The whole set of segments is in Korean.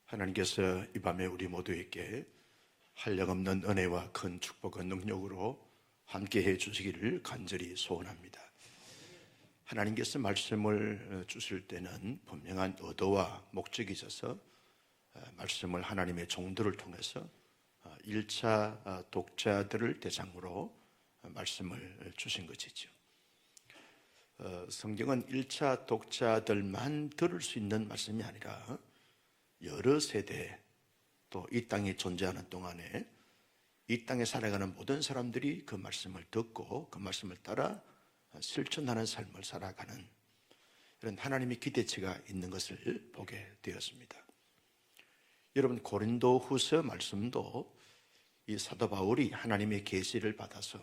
하나님께서 이 밤에 우리 모두에게 한량없는 은혜와 큰 축복과 능력으로 함께해 주시기를 간절히 소원합니다. 하나님께서 말씀을 주실 때는 분명한 의도와 목적이 있어서 말씀을 하나님의 종들을 통해서 1차 독자들을 대상으로 말씀을 주신 것이죠. 성경은 1차 독자들만 들을 수 있는 말씀이 아니라 여러 세대, 또 이 땅에 존재하는 동안에 이 땅에 살아가는 모든 사람들이 그 말씀을 듣고 그 말씀을 따라 실천하는 삶을 살아가는 이런 하나님의 기대치가 있는 것을 보게 되었습니다. 여러분, 고린도후서 말씀도 이 사도 바울이 하나님의 계시를 받아서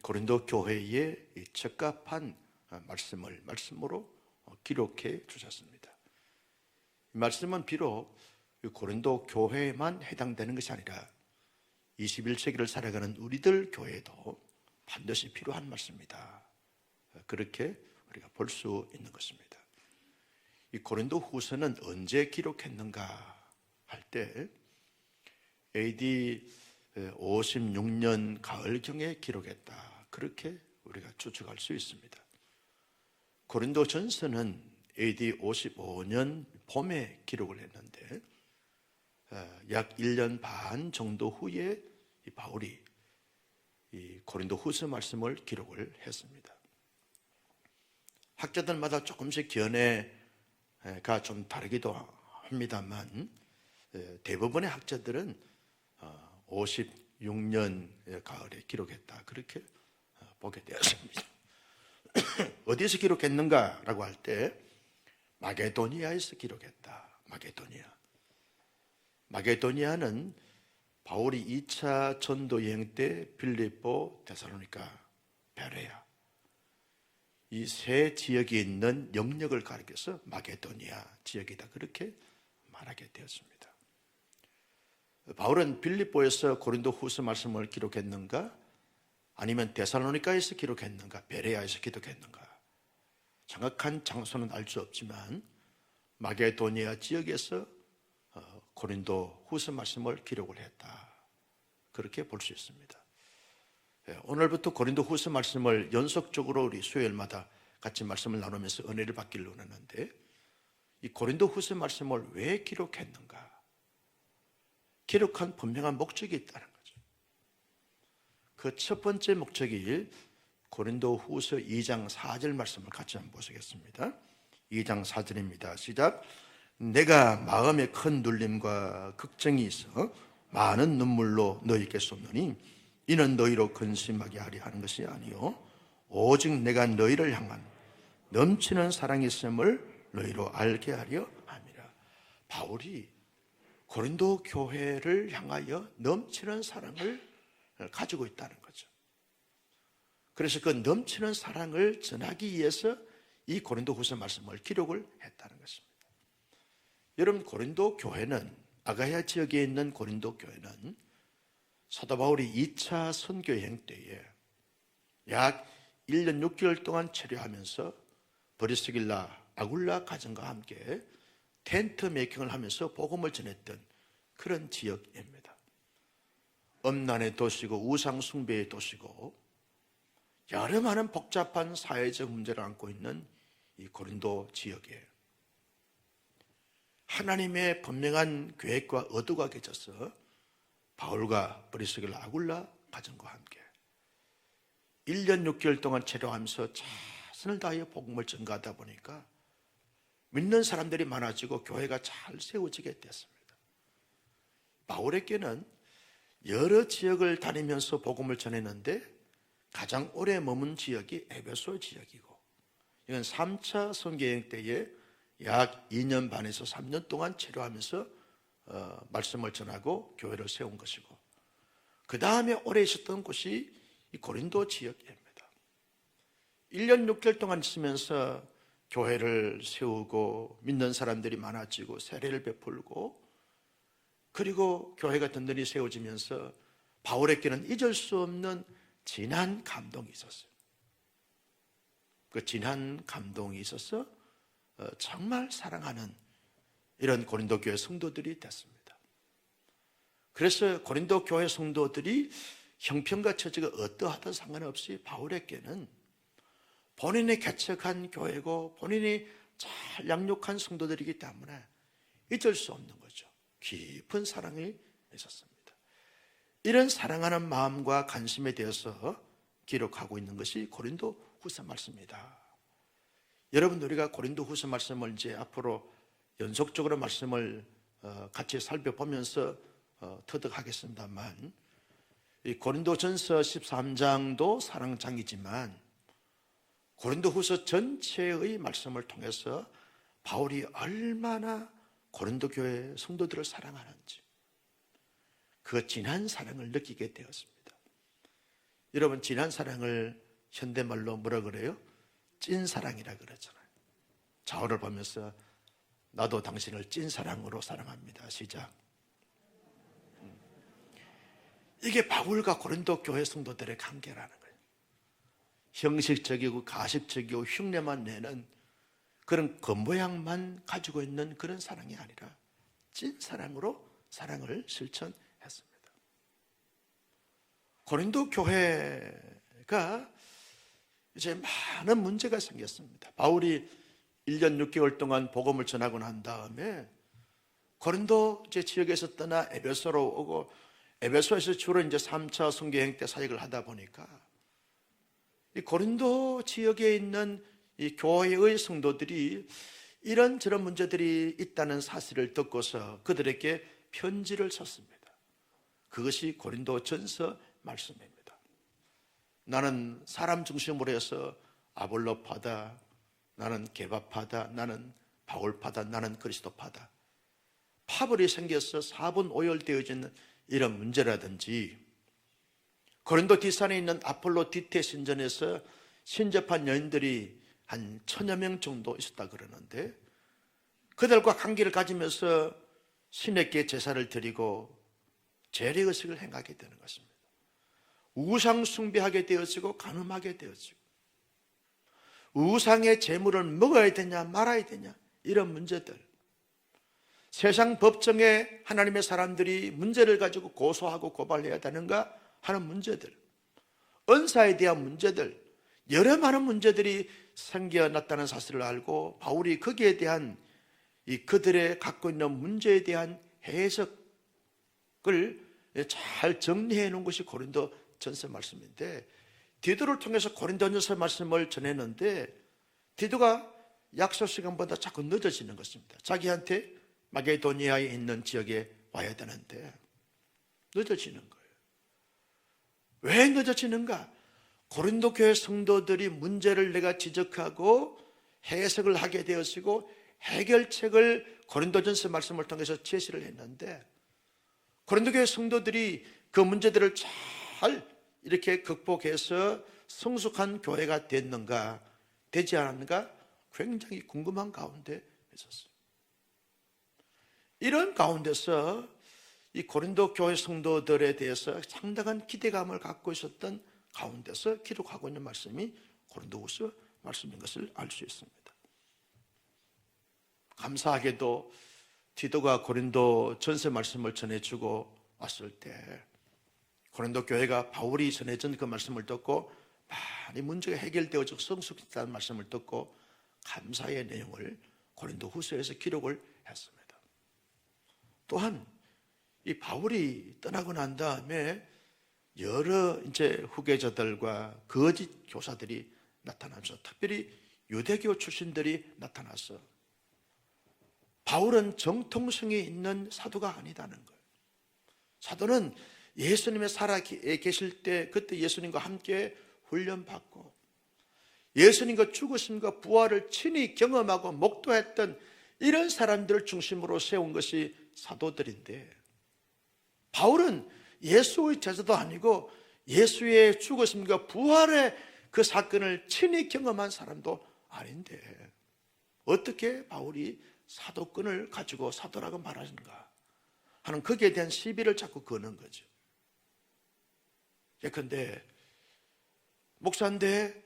고린도 교회에 적합한 말씀으로 기록해 주셨습니다. 이 말씀은 비록 고린도 교회에만 해당되는 것이 아니라 21세기를 살아가는 우리들 교회에도 반드시 필요한 말씀이다. 그렇게 우리가 볼 수 있는 것입니다. 이 고린도 후서는 언제 기록했는가 할 때 AD 56년 가을경에 기록했다. 그렇게 우리가 추측할 수 있습니다. 고린도 전서는 AD 55년 봄에 기록을 했는데 약 1년 반 정도 후에 바울이 이 고린도 후서 말씀을 기록을 했습니다. 학자들마다 조금씩 견해가 좀 다르기도 합니다만 대부분의 학자들은 56년 가을에 기록했다. 그렇게 보게 되었습니다. 어디에서 기록했는가라고 할 때 마게도니아에서 기록했다. 마게도니아는 바울이 2차 전도 여행 때 빌립보, 데살로니가, 베레아 이 세 지역에 있는 영역을 가리켜서 마게도니아 지역이다. 그렇게 말하게 되었습니다. 바울은 빌립보에서 고린도 후서 말씀을 기록했는가? 아니면 데살로니가에서 기록했는가? 베레아에서 기록했는가? 정확한 장소는 알 수 없지만 마게도니아 지역에서 고린도 후서 말씀을 기록을 했다. 그렇게 볼 수 있습니다. 오늘부터 고린도 후서 말씀을 연속적으로 우리 수요일마다 같이 말씀을 나누면서 은혜를 받기를 원하는데 이 고린도 후서 말씀을 왜 기록했는가? 기록한 분명한 목적이 있다는 거죠. 그 첫 번째 목적이 고린도 후서 2장 4절 말씀을 같이 한번 보시겠습니다. 2장 4절입니다. 시작. 내가 마음에 큰 눌림과 걱정이 있어 많은 눈물로 너희에게 쏟노니 이는 너희로 근심하게 하려 하는 것이 아니요 오직 내가 너희를 향한 넘치는 사랑이 있음을 너희로 알게 하려 함이라. 바울이 고린도 교회를 향하여 넘치는 사랑을 가지고 있다는 거죠. 그래서 그 넘치는 사랑을 전하기 위해서 이 고린도 후서 말씀을 기록을 했다는 것입니다. 여러분, 고린도 교회는 아가야 지역에 있는 고린도 교회는 사도 바울이 2차 선교 여행 때에 약 1년 6개월 동안 체류하면서 브리스길라, 아굴라 가정과 함께 텐트 메이킹을 하면서 복음을 전했던 그런 지역입니다. 음란의 도시고 우상 숭배의 도시고 여러 많은 복잡한 사회적 문제를 안고 있는 이 고린도 지역에 하나님의 분명한 계획과 의도가 계셔서 바울과 브리스길라, 아굴라 가정과 함께 1년 6개월 동안 체류하면서 최선을 다하여 복음을 전가하다 보니까 믿는 사람들이 많아지고 교회가 잘 세워지게 됐습니다. 바울에게는 여러 지역을 다니면서 복음을 전했는데 가장 오래 머문 지역이 에베소 지역이고 이건 3차 선교여행 때에 약 2년 반에서 3년 동안 체류하면서 말씀을 전하고 교회를 세운 것이고 그 다음에 오래 있었던 곳이 이 고린도 지역입니다. 1년 6개월 동안 있으면서 교회를 세우고 믿는 사람들이 많아지고 세례를 베풀고 그리고 교회가 든든히 세워지면서 바울에게는 잊을 수 없는 진한 감동이 있었어요. 그 진한 감동이 있어서 정말 사랑하는 이런 고린도 교회 성도들이 됐습니다. 그래서 고린도 교회 성도들이 형편과 처지가 어떠하든 상관없이 바울에게는 본인이 개척한 교회고 본인이 잘 양육한 성도들이기 때문에 잊을 수 없는 거죠. 깊은 사랑이 있었습니다. 이런 사랑하는 마음과 관심에 대해서 기록하고 있는 것이 고린도 후서 말씀입니다. 여러분, 우리가 고린도 후서 말씀을 이제 앞으로 연속적으로 말씀을 같이 살펴보면서 터득하겠습니다만, 이 고린도전서 13장도 사랑장이지만 고린도 후서 전체의 말씀을 통해서 바울이 얼마나 고린도 교회 성도들을 사랑하는지 그 진한 사랑을 느끼게 되었습니다. 여러분, 진한 사랑을 현대말로 뭐라 그래요? 찐사랑이라 그러잖아요. 자오를 보면서 나도 당신을 찐사랑으로 사랑합니다. 시작. 이게 바울과 고린도 교회 성도들의 관계라는 거예요. 형식적이고 가식적이고 흉내만 내는 그런 겉모양만 가지고 있는 그런 사랑이 아니라 찐사랑으로 사랑을 실천했습니다. 고린도 교회가 이제 많은 문제가 생겼습니다. 바울이 1년 6개월 동안 복음을 전하고 난 다음에 고린도 지역에서 떠나 에베소로 오고 에베소에서 주로 이제 3차 선교여행 때 사역을 하다 보니까 이 고린도 지역에 있는 이 교회의 성도들이 이런저런 문제들이 있다는 사실을 듣고서 그들에게 편지를 썼습니다. 그것이 고린도전서 말씀입니다. 나는 사람 중심으로 해서 아볼로파다, 나는 게바파다, 나는 바울파다, 나는 그리스도파다. 파벌이 생겨서 사분오열되어지는 이런 문제라든지, 고린도 뒷산에 있는 아폴로 디테 신전에서 신접한 여인들이 한 1000여 명 정도 있었다 그러는데 그들과 관계를 가지면서 신에게 제사를 드리고 재래의식을 행하게 되는 것입니다. 우상 숭배하게 되어지고 간음하게 되어지고 우상의 제물을 먹어야 되냐 말아야 되냐 이런 문제들, 세상 법정에 하나님의 사람들이 문제를 가지고 고소하고 고발해야 되는가 하는 문제들, 은사에 대한 문제들, 여러 많은 문제들이 생겨났다는 사실을 알고 바울이 거기에 대한 그들의 갖고 있는 문제에 대한 해석을 잘 정리해 놓은 것이 고린도전서 말씀인데, 디도를 통해서 고린도전서 말씀을 전했는데 디도가 약속 시간보다 자꾸 늦어지는 것입니다. 자기한테 마게도니아에 있는 지역에 와야 되는데 늦어지는 거예요. 왜 늦어지는가? 고린도 교회 성도들이 문제를 내가 지적하고 해석을 하게 되었고 해결책을 고린도전서 말씀을 통해서 제시를 했는데 고린도 교회 성도들이 그 문제들을 잘 이렇게 극복해서 성숙한 교회가 됐는가 되지 않았는가 굉장히 궁금한 가운데 있었어요. 이런 가운데서 이 고린도 교회 성도들에 대해서 상당한 기대감을 갖고 있었던 가운데서 기록하고 있는 말씀이 고린도후서 말씀인 것을 알 수 있습니다. 감사하게도 디도가 고린도 전서 말씀을 전해주고 왔을 때 고린도 교회가 바울이 전해준 그 말씀을 듣고 많이 문제가 해결되어서 성숙했다는 말씀을 듣고 감사의 내용을 고린도 후서에서 기록을 했습니다. 또한 이 바울이 떠나고 난 다음에 여러 이제 후계자들과 거짓 교사들이 나타나서 특별히 유대교 출신들이 나타나서 바울은 정통성이 있는 사도가 아니다는 거예요. 사도는 예수님의 살아 계실 때 그때 예수님과 함께 훈련받고 예수님과 죽으심과 부활을 친히 경험하고 목도했던 이런 사람들을 중심으로 세운 것이 사도들인데 바울은 예수의 제자도 아니고 예수의 죽으심과 부활의 그 사건을 친히 경험한 사람도 아닌데 어떻게 바울이 사도권을 가지고 사도라고 말하는가 하는 거기에 대한 시비를 자꾸 거는 거죠. 예컨대 목사인데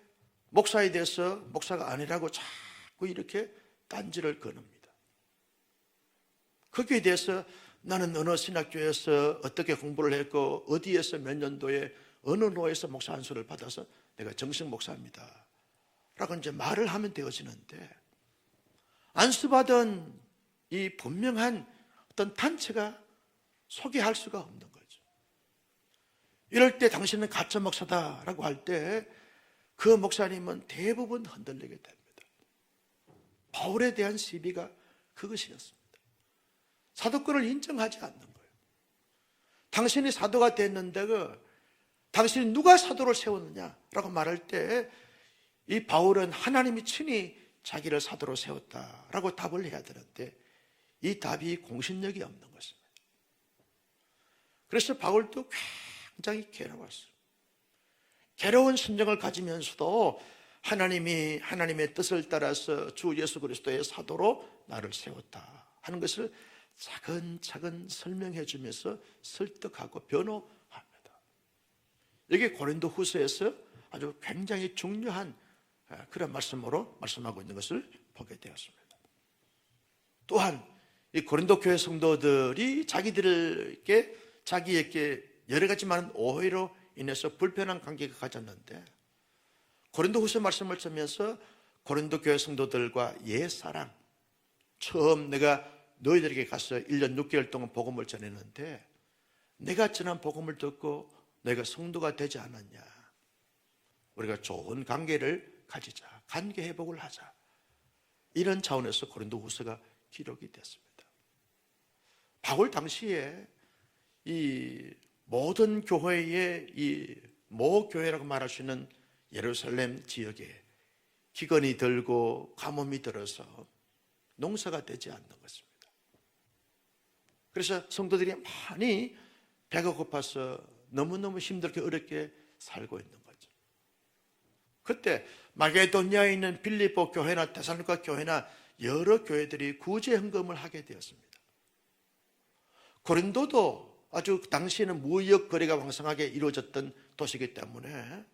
목사에 대해서 목사가 아니라고 자꾸 이렇게 딴지를 거늡니다. 거기에 대해서 나는 어느 신학교에서 어떻게 공부를 했고 어디에서 몇 년도에 어느 노에서 목사 안수를 받아서 내가 정식 목사입니다 라고 이제 말을 하면 되어지는데, 안수받은 이 분명한 어떤 단체가 소개할 수가 없는 거죠. 이럴 때 당신은 가짜 목사다라고 할 때 그 목사님은 대부분 흔들리게 됩니다. 바울에 대한 시비가 그것이었습니다. 사도권을 인정하지 않는 거예요. 당신이 사도가 됐는데 당신이 누가 사도를 세웠느냐라고 말할 때 이 바울은 하나님이 친히 자기를 사도로 세웠다라고 답을 해야 되는데 이 답이 공신력이 없는 것입니다. 그래서 바울도 굉장히 괴로웠어요. 괴로운 심정을 가지면서도 하나님이 하나님의 뜻을 따라서 주 예수 그리스도의 사도로 나를 세웠다 하는 것을 차근차근 설명해 주면서 설득하고 변호합니다. 이게 고린도 후서에서 아주 굉장히 중요한 그런 말씀으로 말씀하고 있는 것을 보게 되었습니다. 또한 이 고린도 교회 성도들이 자기에게 여러 가지 많은 오해로 인해서 불편한 관계가 가졌는데, 고린도 후서 말씀을 쓰면서 고린도 교회 성도들과 옛사랑, 처음 내가 너희들에게 가서 1년 6개월 동안 복음을 전했는데 내가 전한 복음을 듣고 너희가 성도가 되지 않았냐, 우리가 좋은 관계를 가지자, 관계 회복을 하자, 이런 차원에서 고린도 후서가 기록이 됐습니다. 바울 당시에 이 모든 교회의 이 모교회라고 말할 수 있는 예루살렘 지역에 기근이 들고 가뭄이 들어서 농사가 되지 않는 것입니다. 그래서 성도들이 많이 배가 고파서 너무너무 힘들게 어렵게 살고 있는 거죠. 그때 마게도니아에 있는 빌립보 교회나 데살로니가 교회나 여러 교회들이 구제 헌금을 하게 되었습니다. 고린도도 아주 당시에는 무역 거래가 왕성하게 이루어졌던 도시이기 때문에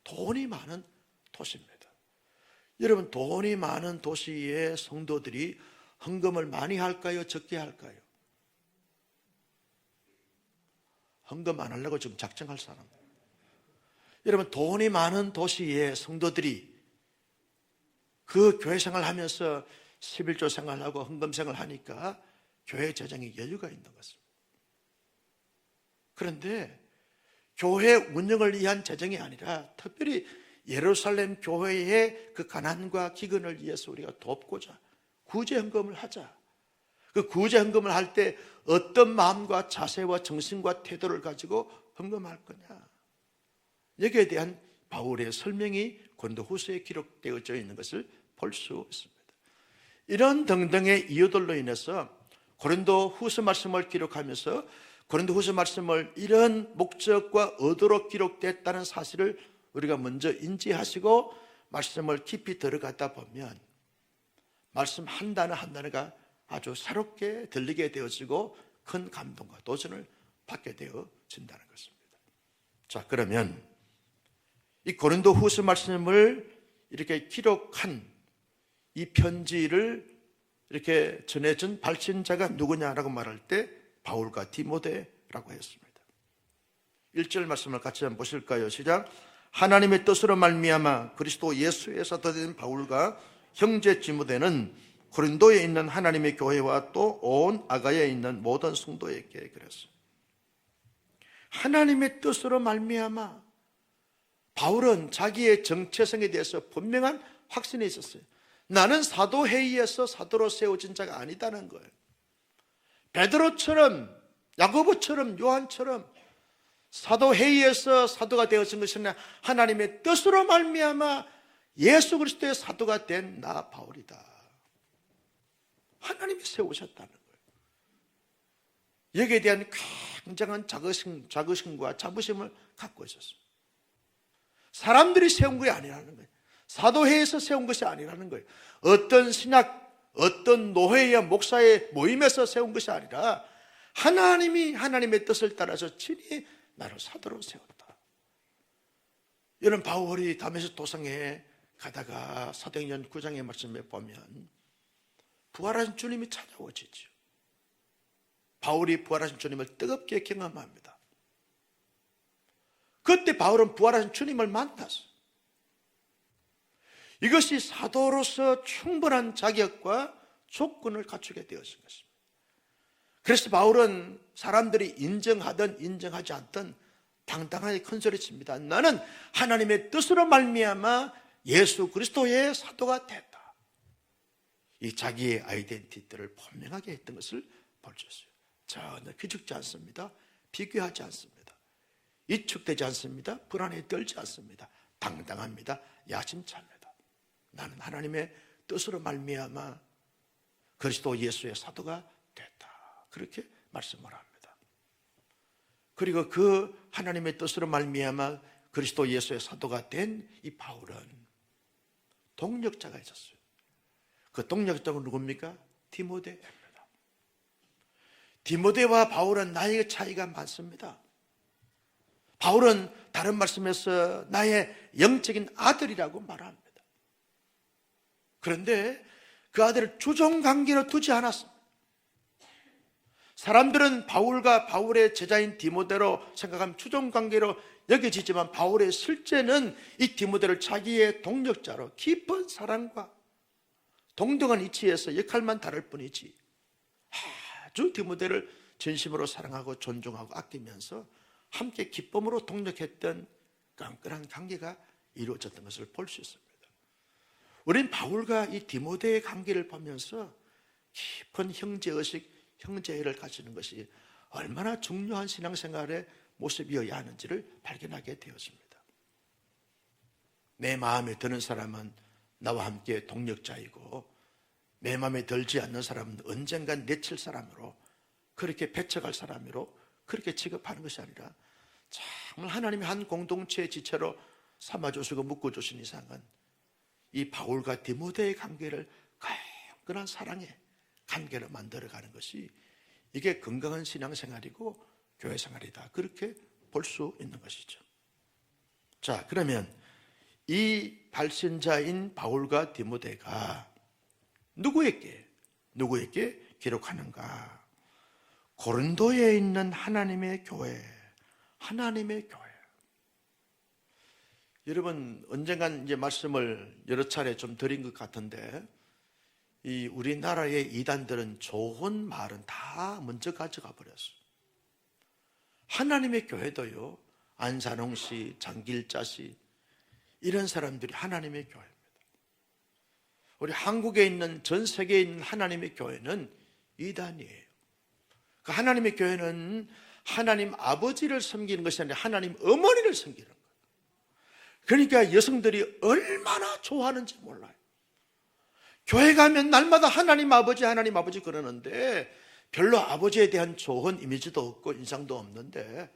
돈이 많은 도시입니다. 여러분, 돈이 많은 도시의 성도들이 헌금을 많이 할까요? 적게 할까요? 헌금 안 하려고 지금 작정할 사람. 여러분, 돈이 많은 도시의 성도들이 그 교회 생활하면서 11조 생활하고 헌금 생활하니까 교회 재정에 여유가 있는 것입니다. 그런데 교회 운영을 위한 재정이 아니라 특별히 예루살렘 교회의 그 가난과 기근을 위해서 우리가 돕고자 구제헌금을 하자. 그 구제헌금을 할 때 어떤 마음과 자세와 정신과 태도를 가지고 헌금할 거냐, 여기에 대한 바울의 설명이 고린도 후서에 기록되어져 있는 것을 볼 수 있습니다. 이런 등등의 이유들로 인해서 고린도 후서 말씀을 기록하면서 고린도 후서 말씀을 이런 목적과 의도로 기록됐다는 사실을 우리가 먼저 인지하시고 말씀을 깊이 들어가다 보면 말씀 한 단어 한 단어가 아주 새롭게 들리게 되어지고 큰 감동과 도전을 받게 되어진다는 것입니다. 자, 그러면 이 고린도 후서 말씀을 이렇게 기록한 이 편지를 이렇게 전해준 발신자가 누구냐라고 말할 때 바울과 디모데라고 했습니다. 1절 말씀을 같이 한번 보실까요? 시작. 하나님의 뜻으로 말미암아 그리스도 예수의 사도 된 바울과 형제 디모데는 고린도에 있는 하나님의 교회와 또 온 아가야에 있는 모든 성도에게 그랬어요. 하나님의 뜻으로 말미암아, 바울은 자기의 정체성에 대해서 분명한 확신이 있었어요. 나는 사도회의에서 사도로 세워진 자가 아니다는 거예요. 베드로처럼, 야고보처럼, 요한처럼 사도회의에서 사도가 되어진 것은 하나님의 뜻으로 말미암아 예수 그리스도의 사도가 된 나 바울이다. 하나님이 세우셨다는 거예요. 여기에 대한 굉장한 자긍심과 자부심을 갖고 있었습니다. 사람들이 세운 것이 아니라는 거예요. 사도회에서 세운 것이 아니라는 거예요. 어떤 신학, 어떤 노회의 목사의 모임에서 세운 것이 아니라 하나님이 하나님의 뜻을 따라서 친히 나를 사도로 세웠다. 이런 바울이 다메섹 도상에 가다가 사도행전 9장의 말씀에 보면 부활하신 주님이 찾아오시죠. 바울이 부활하신 주님을 뜨겁게 경험합니다. 그때 바울은 부활하신 주님을 만났어요. 이것이 사도로서 충분한 자격과 조건을 갖추게 되었을 것입니다. 그래서 바울은 사람들이 인정하든 인정하지 않든 당당하게 큰소리칩니다. 나는 하나님의 뜻으로 말미암아 예수 그리스도의 사도가 됐다. 이 자기의 아이덴티티를 분명하게 했던 것을 볼 수 있어요. 전혀 기죽지 않습니다. 비교하지 않습니다. 위축되지 않습니다. 불안에 떨지 않습니다. 당당합니다. 야심차입니다. 나는 하나님의 뜻으로 말미암아 그리스도 예수의 사도가 됐다. 그렇게 말씀을 합니다. 그리고 그 하나님의 뜻으로 말미암아 그리스도 예수의 사도가 된 이 바울은 동력자가 있었어요. 그 동력자가 누굽니까? 디모데입니다. 디모데와 바울은 나이의 차이가 많습니다. 바울은 다른 말씀에서 나의 영적인 아들이라고 말합니다. 그런데 그 아들을 주종관계로 두지 않았습니다. 사람들은 바울과 바울의 제자인 디모데로 생각하면 주종관계로 여겨지지만 바울의 실제는 이 디모데를 자기의 동력자로 깊은 사랑과 동등한 위치에서 역할만 다를 뿐이지 아주 디모데를 진심으로 사랑하고 존중하고 아끼면서 함께 기쁨으로 동력했던 끈끈한 관계가 이루어졌던 것을 볼 수 있습니다. 우린 바울과 이 디모데의 관계를 보면서 깊은 형제의식, 형제애를 가지는 것이 얼마나 중요한 신앙생활의 모습이어야 하는지를 발견하게 되었습니다. 내 마음에 드는 사람은 나와 함께 동력자이고 내 마음에 들지 않는 사람은 언젠간 내칠 사람으로 그렇게 배척할 사람으로 그렇게 취급하는 것이 아니라 정말 하나님의 한 공동체의 지체로 삼아주시고 묶어주신 이상은 이 바울과 디모데의 관계를 끈끈한 사랑의 관계로 만들어가는 것이 이게 건강한 신앙생활이고 교회생활이다. 그렇게 볼 수 있는 것이죠. 자, 그러면 이 발신자인 바울과 디모데가 누구에게 기록하는가? 고린도에 있는 하나님의 교회, 하나님의 교회. 여러분 언젠간 이제 말씀을 여러 차례 좀 드린 것 같은데 이 우리나라의 이단들은 좋은 말은 다 먼저 가져가 버렸어요. 하나님의 교회도요, 안산홍 씨, 장길자 씨 이런 사람들이 하나님의 교회입니다. 우리 한국에 있는 전 세계에 있는 하나님의 교회는 이단이에요. 그 하나님의 교회는 하나님 아버지를 섬기는 것이 아니라 하나님 어머니를 섬기는 거예요. 그러니까 여성들이 얼마나 좋아하는지 몰라요. 교회 가면 날마다 하나님 아버지 그러는데 별로 아버지에 대한 좋은 이미지도 없고 인상도 없는데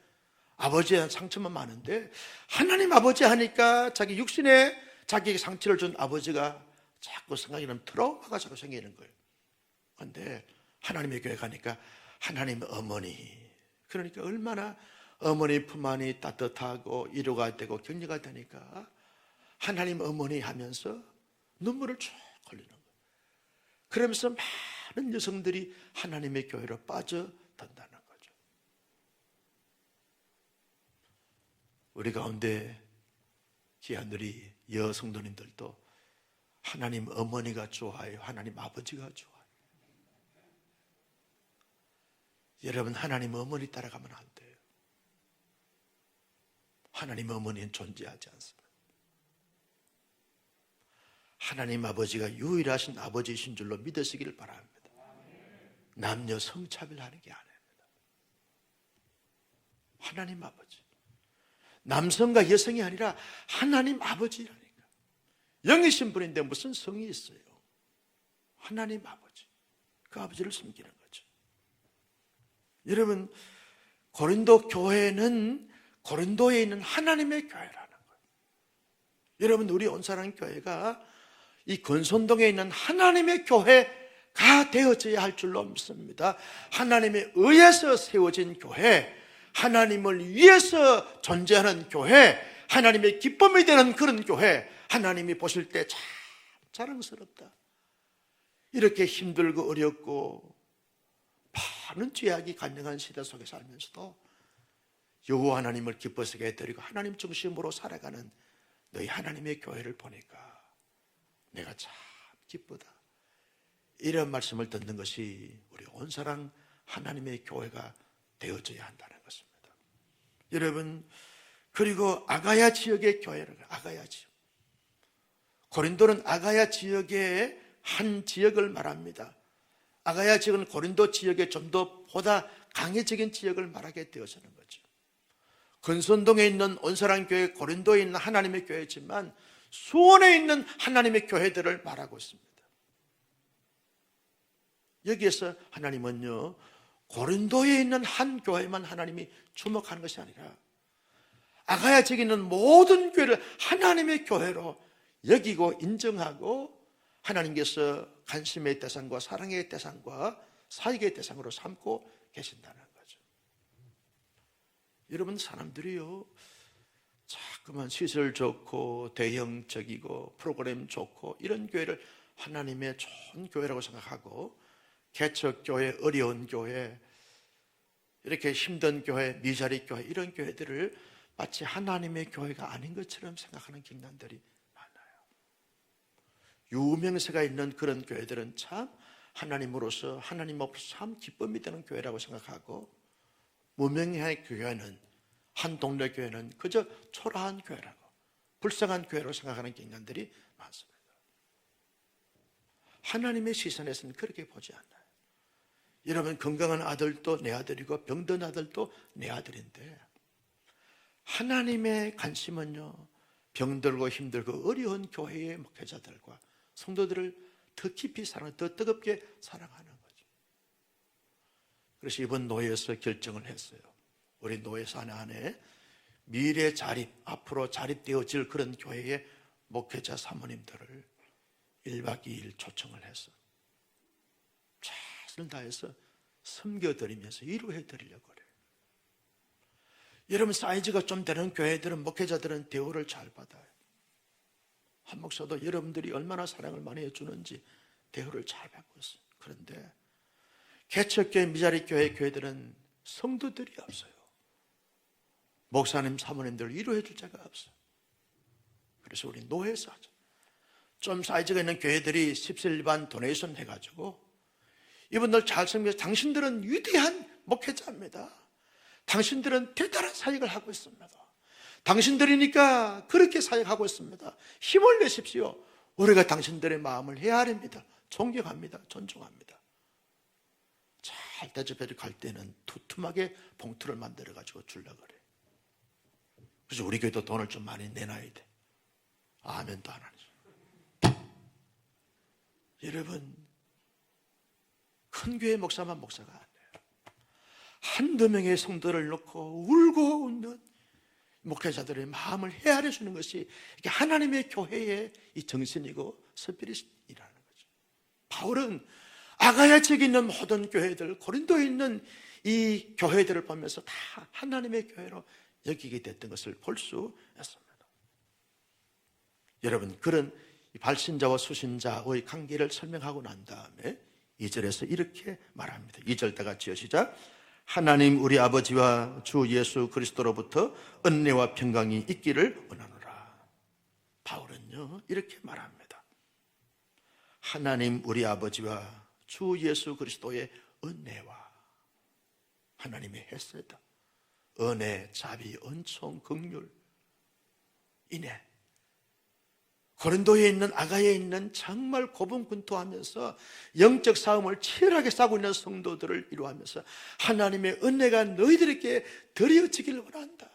아버지에 대한 상처만 많은데 하나님 아버지 하니까 자기 육신에 자기에게 상처를 준 아버지가 자꾸 생각이 나면 트라우마가 자꾸 생기는 거예요. 그런데 하나님의 교회 가니까 하나님 어머니, 그러니까 얼마나 어머니 품 안이 따뜻하고 위로가 되고 격려가 되니까 하나님 어머니 하면서 눈물을 쭉 흘리는 거예요. 그러면서 많은 여성들이 하나님의 교회로 빠져든다는 거죠. 우리 가운데 귀한 우리 여성도님들도 하나님 어머니가 좋아요? 하나님 아버지가 좋아요? 여러분 하나님 어머니 따라가면 안 돼요. 하나님 어머니는 존재하지 않습니다. 하나님 아버지가 유일하신 아버지이신 줄로 믿으시기를 바랍니다. 남녀 성차별하는 게 아닙니다. 하나님 아버지, 남성과 여성이 아니라 하나님 아버지라니까. 영이신 분인데 무슨 성이 있어요? 하나님 아버지, 그 아버지를 섬기는 거죠. 여러분 고린도 교회는 고린도에 있는 하나님의 교회라는 거예요. 여러분 우리 온사랑 교회가 이 건선동에 있는 하나님의 교회가 되어져야 할 줄로 믿습니다. 하나님에 의해서 세워진 교회, 하나님을 위해서 존재하는 교회, 하나님의 기쁨이 되는 그런 교회, 하나님이 보실 때 참 자랑스럽다. 이렇게 힘들고 어렵고 많은 죄악이 간영한 시대 속에 살면서도 여호와 하나님을 기뻐하게 해드리고 하나님 중심으로 살아가는 너희 하나님의 교회를 보니까 내가 참 기쁘다. 이런 말씀을 듣는 것이 우리 온 사랑 하나님의 교회가 되어져야 한다는 것입니다. 여러분, 그리고 아가야 지역의 교회를, 아가야 지역, 고린도는 아가야 지역의 한 지역을 말합니다. 아가야 지역은 고린도 지역의 좀 더 보다 강해적인 지역을 말하게 되어서는 거죠. 근선동에 있는 온사랑교회, 고린도에 있는 하나님의 교회지만 수원에 있는 하나님의 교회들을 말하고 있습니다. 여기에서 하나님은요, 고린도에 있는 한 교회만 하나님이 주목하는 것이 아니라 아가야 지역에 있는 모든 교회를 하나님의 교회로 여기고 인정하고 하나님께서 관심의 대상과 사랑의 대상과 사역의 대상으로 삼고 계신다는 거죠. 여러분, 사람들이요, 자꾸만 시설 좋고 대형적이고 프로그램 좋고 이런 교회를 하나님의 좋은 교회라고 생각하고 개척교회, 어려운 교회, 이렇게 힘든 교회, 미자리 교회, 이런 교회들을 마치 하나님의 교회가 아닌 것처럼 생각하는 경향들이 많아요. 유명세가 있는 그런 교회들은 참 하나님으로서, 하나님 앞에서 참 기쁨이 되는 교회라고 생각하고, 무명의 교회는, 한 동네 교회는 그저 초라한 교회라고, 불쌍한 교회라고 생각하는 경향들이 많습니다. 하나님의 시선에서는 그렇게 보지 않아요. 여러분, 건강한 아들도 내 아들이고 병든 아들도 내 아들인데, 하나님의 관심은요, 병들고 힘들고 어려운 교회의 목회자들과 성도들을 더 깊이 사랑하고 더 뜨겁게 사랑하는 거죠. 그래서 이번 노예에서 결정을 했어요. 우리 노예사 안에 미래 자립, 앞으로 자립되어질 그런 교회의 목회자 사모님들을 1박 2일 초청을 해서 최선을 다해서 섬겨드리면서 위로해드리려고 그래요. 여러분, 사이즈가 좀 되는 교회들은, 목회자들은 대우를 잘 받아요. 한 목사도 여러분들이 얼마나 사랑을 많이 해주는지 대우를 잘 받고 있어요. 그런데 개척교회, 미자리 교회들은 성도들이 없어요. 목사님, 사모님들 위로해 줄 자가 없어요. 그래서 우리 노예사 하죠. 좀 사이즈가 있는 교회들이 10세일반 도네이션 해가지고, 이분들 잘 섬겨서 당신들은 위대한 목회자입니다, 당신들은 대단한 사역을 하고 있습니다, 당신들이니까 그렇게 사역하고 있습니다, 힘을 내십시오, 우리가 당신들의 마음을 헤아립니다, 존경합니다, 존중합니다. 잘 대접해 갈 때는 두툼하게 봉투를 만들어가지고 주려고 그래요. 그래서 우리 교회도 돈을 좀 많이 내놔야 돼. 아멘도 안 하죠. 여러분, 큰 교회 목사만 목사가 안 돼요. 한두 명의 성도를 놓고 울고 웃는 목회자들의 마음을 헤아려 주는 것이 이게 하나님의 교회의 이 정신이고 스피릿이라는 거죠. 바울은 아가야 지역에 있는 모든 교회들, 고린도에 있는 이 교회들을 보면서 다 하나님의 교회로 여기게 됐던 것을 볼 수 있습니다. 여러분, 그런 발신자와 수신자의 관계를 설명하고 난 다음에 2절에서 이렇게 말합니다. 2절 다 같이요, 시작. 하나님 우리 아버지와 주 예수 그리스도로부터 은혜와 평강이 있기를 원하노라. 바울은요, 이렇게 말합니다. 하나님 우리 아버지와 주 예수 그리스도의 은혜와, 하나님의 헤세드, 은혜, 자비, 은총, 긍휼, 인애, 고린도에 있는, 아가야에 있는 정말 고분군투하면서 영적 싸움을 치열하게 싸고 있는 성도들을 이루하면서 하나님의 은혜가 너희들에게 드려지기를 원한다.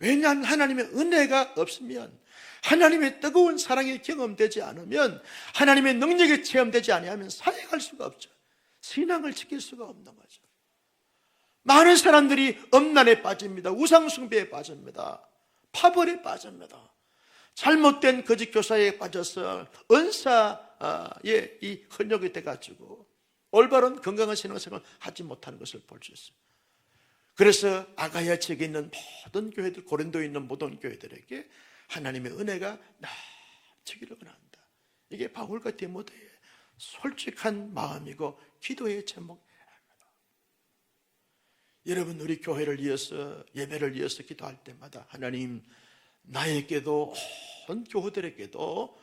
왜냐하면 하나님의 은혜가 없으면, 하나님의 뜨거운 사랑이 경험되지 않으면, 하나님의 능력이 체험되지 아니하면 사역할 수가 없죠. 신앙을 지킬 수가 없는 거죠. 많은 사람들이 엄난에 빠집니다. 우상숭배에 빠집니다. 파벌에 빠집니다. 잘못된 거짓 교사에 빠져서 은사의 이 흔적이 돼가지고 올바른 건강한 신앙생활을 하지 못하는 것을 볼 수 있습니다. 그래서 아가야 지역에 있는 모든 교회들, 고린도에 있는 모든 교회들에게 하나님의 은혜가 넘치기를 원한다. 이게 바울과 디모데의 솔직한 마음이고 기도의 제목입니다. 여러분, 우리 교회를 위해서, 예배를 위해서 기도할 때마다 하나님, 나에게도, 온 교우들에게도,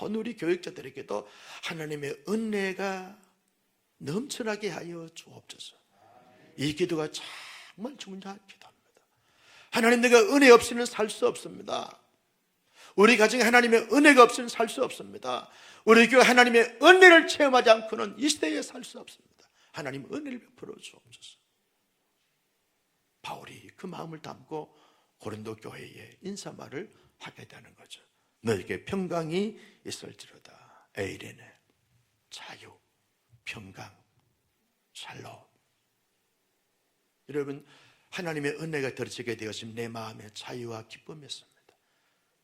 온 우리 교육자들에게도 하나님의 은혜가 넘쳐나게 하여 주옵소서. 이 기도가 정말 중요한 기도입니다. 하나님, 내가 은혜 없이는 살 수 없습니다. 우리 가정에 하나님의 은혜가 없이는 살 수 없습니다. 우리 교회 하나님의 은혜를 체험하지 않고는 이 시대에 살 수 없습니다. 하나님 은혜를 베풀어 주옵소서. 바울이 그 마음을 담고 고린도 교회에 인사말을 하게 되는 거죠. 너에게 평강이 있을지로다. 에이레네, 자유, 평강, 샬롬. 여러분, 하나님의 은혜가 들어지게 되었으면 내 마음에 자유와 기쁨이 있습니다.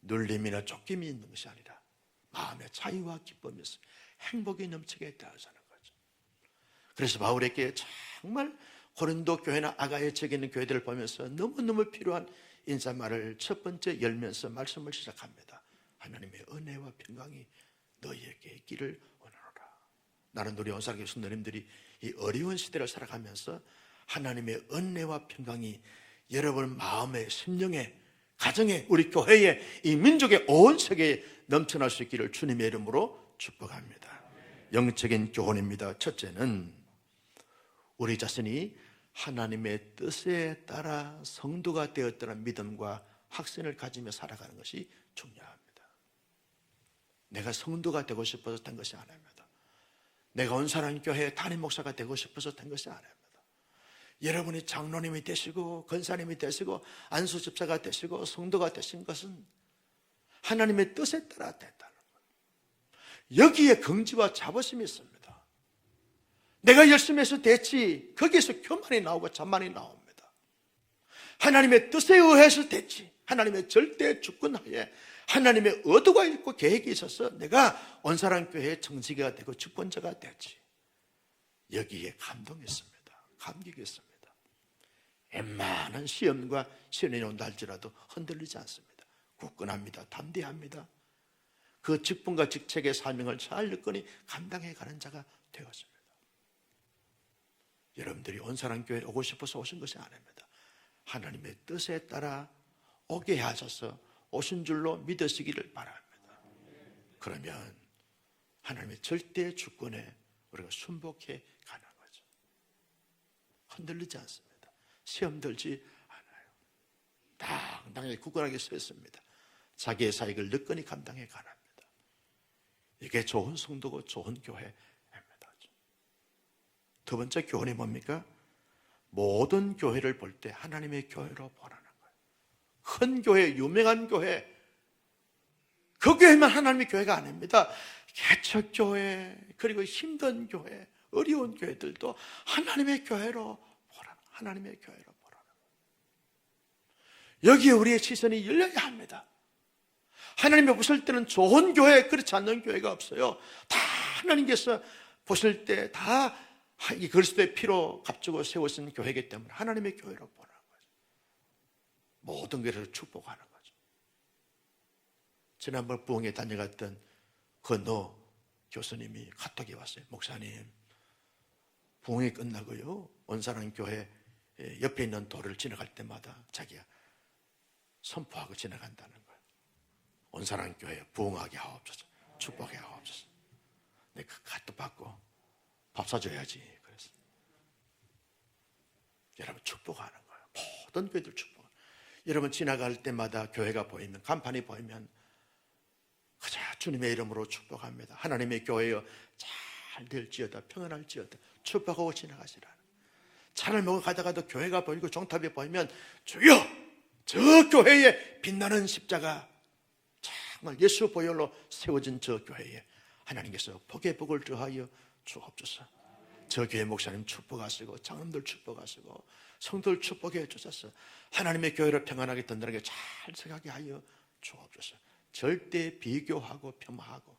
눌림이나 쫓김이 있는 것이 아니라 마음에 자유와 기쁨이 있습니다. 행복이 넘치게 되어지는 거죠. 그래서 바울에게 정말 고린도 교회나 아가야 지역에 있는 교회들을 보면서 너무너무 필요한 인사말을 첫 번째 열면서 말씀을 시작합니다. 하나님의 은혜와 평강이 너희에게 있기를 원하노라. 나는 우리 온사랑교회 성도님들이 이 어려운 시대를 살아가면서 하나님의 은혜와 평강이 여러분 마음에, 심령에, 가정에, 우리 교회에, 이 민족의 온 세계에 넘쳐날 수 있기를 주님의 이름으로 축복합니다. 영적인 교훈입니다. 첫째는 우리 자신이 하나님의 뜻에 따라 성도가 되었다는 믿음과 확신을 가지며 살아가는 것이 중요합니다. 내가 성도가 되고 싶어서 된 것이 아닙니다. 내가 온사랑 교회 담임 목사가 되고 싶어서 된 것이 아닙니다. 여러분이 장로님이 되시고 권사님이 되시고 안수 집사가 되시고 성도가 되신 것은 하나님의 뜻에 따라 됐다는 거예요. 여기에 긍지와 자부심이 있습니다. 내가 열심히 해서 됐지, 거기에서 교만이 나오고 잔만이 나옵니다. 하나님의 뜻에 의해서 됐지, 하나님의 절대 주권하에 하나님의 의도가 있고 계획이 있어서 내가 온사랑교회의 정직이가 되고 주권자가 됐지. 여기에 감동했습니다. 감격했습니다. 웬만한 시험과 시련이 온다 할지라도 흔들리지 않습니다. 굳건합니다. 담대합니다. 그 직분과 직책의 사명을 잘 여건히 감당해 가는 자가 되었습니다. 여러분들이 온사랑교회에 오고 싶어서 오신 것이 아닙니다. 하나님의 뜻에 따라 오게 하셔서 오신 줄로 믿으시기를 바랍니다. 그러면 하나님의 절대 주권에 우리가 순복해 가는 거죠. 흔들리지 않습니다. 시험 들지 않아요. 당당하게 굳건하게 서 있습니다. 자기의 사역을 늦건히 감당해 가랍니다. 이게 좋은 성도고 좋은 교회입니다. 두 번째 교훈이 뭡니까? 모든 교회를 볼 때 하나님의 교회로 보라는 거예요. 큰 교회, 유명한 교회, 그 교회만 하나님의 교회가 아닙니다. 개척교회, 그리고 힘든 교회, 어려운 교회들도 하나님의 교회로 보라. 하나님의 교회로 보라는 거예요. 여기에 우리의 시선이 열려야 합니다. 하나님이 보실 때는 좋은 교회, 그렇지 않는 교회가 없어요. 다 하나님께서 보실 때 다 이 그리스도의 피로 값주고 세우신 교회이기 때문에 하나님의 교회로 보는 거죠. 모든 교회를 축복하는 거죠. 지난번 부흥에 다녀갔던 건호 교수님이 카톡이 왔어요. 목사님, 부흥이 끝나고요, 온사랑 교회 옆에 있는 도를 지나갈 때마다 자기가 선포하고 지나간다는 거예요. 온사랑 교회 부흥하게 하옵소서, 축복하게 하옵소서. 내가 그 카톡 받고 밥 사줘야지. 그래서 여러분 축복하는 거예요. 모든 교회들 축복. 여러분 지나갈 때마다 교회가 보이면, 간판이 보이면 그저 주님의 이름으로 축복합니다. 하나님의 교회여 잘 될지어다, 평안할지어다 축복하고 지나가시라는. 차를 먹어 가다가도 교회가 보이고 종탑이 보이면 주여, 저 교회에 빛나는 십자가, 정말 예수 보혈로 세워진 저 교회에 하나님께서 복의 복을 더하여 주옵소서. 저 교회 목사님 축복하시고 장로들 축복하시고 성도들 축복해 주셔서 하나님의 교회를 평안하게 든든하게 잘 생각하게 하여 주옵소서. 절대 비교하고 폄하하고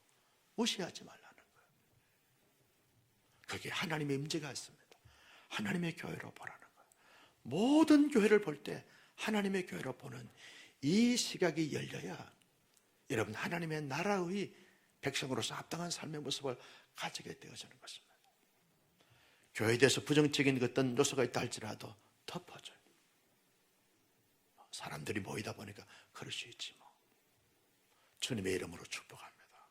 무시하지 말라는 거예요. 그게 하나님의 임재가 있습니다. 하나님의 교회로 보라는 거예요. 모든 교회를 볼 때 하나님의 교회로 보는 이 시각이 열려야 여러분 하나님의 나라의 백성으로서 합당한 삶의 모습을 가지게 되어지는 것입니다. 교회에 대해서 부정적인 어떤 요소가 있다 할지라도 덮어줘요. 사람들이 모이다 보니까 그럴 수 있지 뭐. 주님의 이름으로 축복합니다.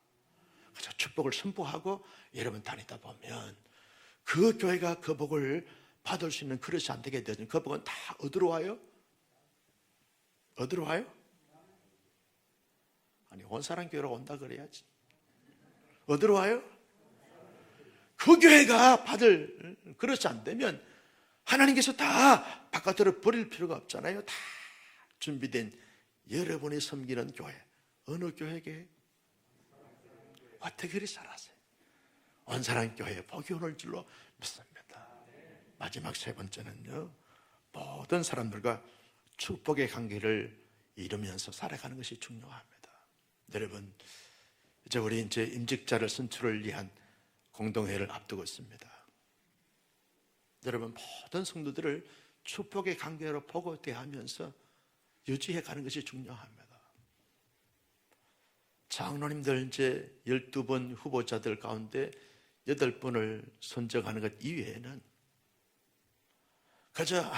그래서 축복을 선포하고 여러분 다니다 보면 그 교회가 그 복을 받을 수 있는 그릇이 안 되게 되면 그 복은 다 어디로 와요? 어디로 와요? 아니 온사람 교회로 온다 그래야지. 어디로 와요? 그 교회가 받을 그릇이 안 되면 하나님께서 다 바깥으로 버릴 필요가 없잖아요. 다 준비된 여러분이 섬기는 교회. 어느 교회게? 어떻게 그리 살았어요? 온사람 교회에 복이 오를 줄로 믿습니다. 마지막 세 번째는요, 모든 사람들과 축복의 관계를 이루면서 살아가는 것이 중요합니다. 여러분, 이제 우리 임직자를 선출을 위한 공동회를 앞두고 있습니다. 여러분, 모든 성도들을 축복의 관계로 보고 대하면서 유지해 가는 것이 중요합니다. 장로님들 이제 12분 후보자들 가운데 8분을 선정하는 것 이외에는 그저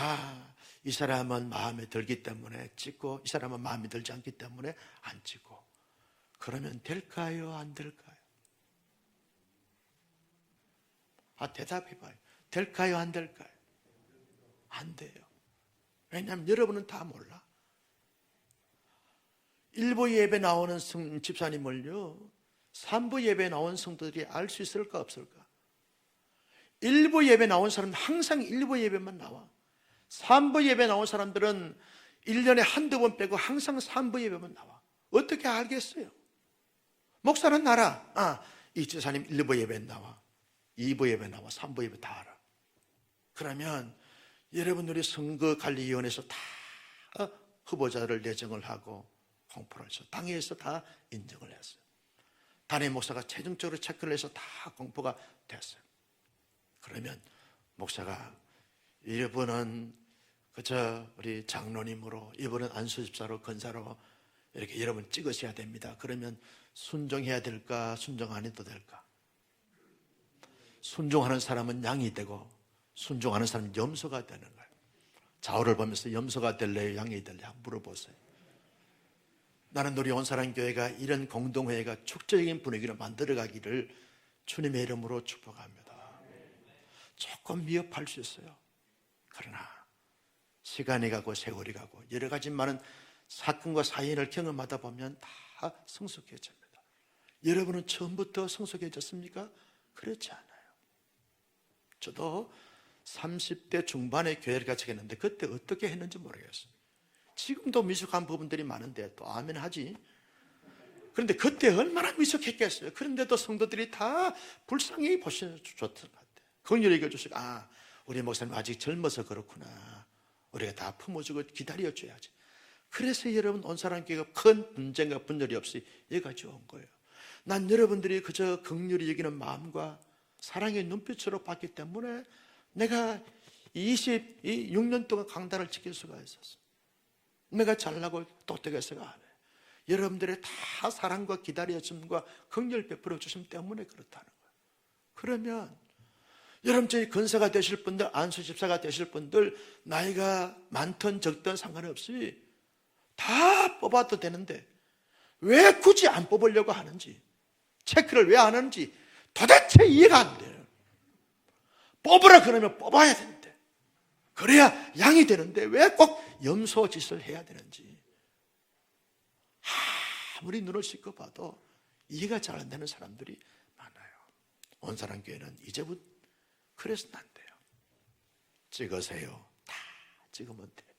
이 사람은 마음에 들기 때문에 찍고 이 사람은 마음에 들지 않기 때문에 안 찍고 그러면 될까요? 안 될까요? 대답해봐요. 될까요? 안 될까요? 안 돼요. 왜냐하면 여러분은 다 몰라. 일부 예배 나오는 집사님을요, 3부 예배 나온 성도들이 알 수 있을까 없을까? 일부 예배 나온 사람은 항상 일부 예배만 나와. 3부 예배 나온 사람들은 1년에 한두 번 빼고 항상 3부 예배만 나와. 어떻게 알겠어요? 목사는 알아. 이 집사님 1부 예배 나와, 2부 예배 나와, 3부 예배 다 알아. 그러면 여러분들이 선거관리위원회에서 다 후보자를 내정을 하고 공포를 해서 당회에서 다 인정을 했어요. 단임 목사가 최종적으로 체크를 해서 다 공포가 됐어요. 그러면 목사가 이분은 그저 우리 장로님으로, 이분은 안수집사로, 권사로 이렇게 여러분 찍으셔야 됩니다. 그러면 순종해야 될까? 순종 안 해도 될까? 순종하는 사람은 양이 되고 순종하는 사람은 염소가 되는 거예요. 좌우를 보면서 염소가 될래요? 양이 될래요? 물어보세요. 나는 우리 온사람 교회가 이런 공동회가 축제적인 분위기를 만들어가기를 주님의 이름으로 축복합니다. 조금 미흡할 수 있어요. 그러나 시간이 가고 세월이 가고 여러 가지 많은 사건과 사연을 경험하다 보면 다 성숙해집니다. 여러분은 처음부터 성숙해졌습니까? 그렇지 않아요. 저도 30대 중반에 교회를 같이 했는데 그때 어떻게 했는지 모르겠어요. 지금도 미숙한 부분들이 많은데 또 아멘 하지. 그런데 그때 얼마나 미숙했겠어요. 그런데도 성도들이 다 불쌍히 보셔줬던 것 같아요. 긍휼히 여겨주시고 우리 목사님 아직 젊어서 그렇구나. 우리가 다 품어주고 기다려줘야지. 그래서 여러분 온사람교회가 큰 분쟁과 분열이 없이 여기까지 온 거예요. 난 여러분들이 그저 긍휼히 여기는 마음과 사랑의 눈빛으로 봤기 때문에 내가 26년 동안 강단을 지킬 수가 있었어. 내가 잘나고 똑똑해서가 아니에요. 여러분들의 다 사랑과 기다려줌과 긍휼 베풀어 주심 때문에 그렇다는 거예요. 그러면 여러분 저희 권사가 되실 분들, 안수집사가 되실 분들 나이가 많든 적든 상관없이 다 뽑아도 되는데 왜 굳이 안 뽑으려고 하는지, 체크를 왜 안 하는지 도대체 이해가 안 돼요. 뽑으라 그러면 뽑아야 되는데, 그래야 양이 되는데 왜 꼭 염소 짓을 해야 되는지 아무리 눈을 씻고 봐도 이해가 잘 안 되는 사람들이 많아요. 온사람 교회는 이제부터 그래서는 안 돼요. 찍으세요. 다 찍으면 돼요.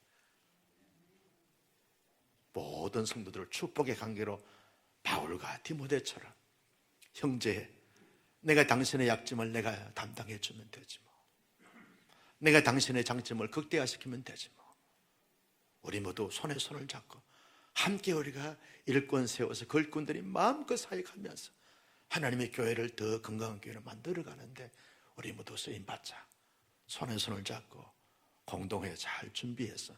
모든 성도들을 축복의 관계로 바울과 디모데처럼 형제, 내가 당신의 약점을 내가 담당해 주면 되지 뭐. 내가 당신의 장점을 극대화시키면 되지 뭐. 우리 모두 손에 손을 잡고 함께 우리가 일꾼 세워서 그 일꾼들이 마음껏 사역하면서 하나님의 교회를 더 건강한 교회로 만들어가는데 우리 모두 쓰임받자. 손에 손을 잡고 공동회 잘 준비해서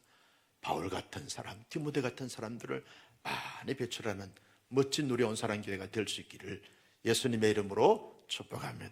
바울 같은 사람, 디모데 같은 사람들을 많이 배출하는 멋진 우리 온사람 교회가 될 수 있기를 예수님의 이름으로 축복합니다.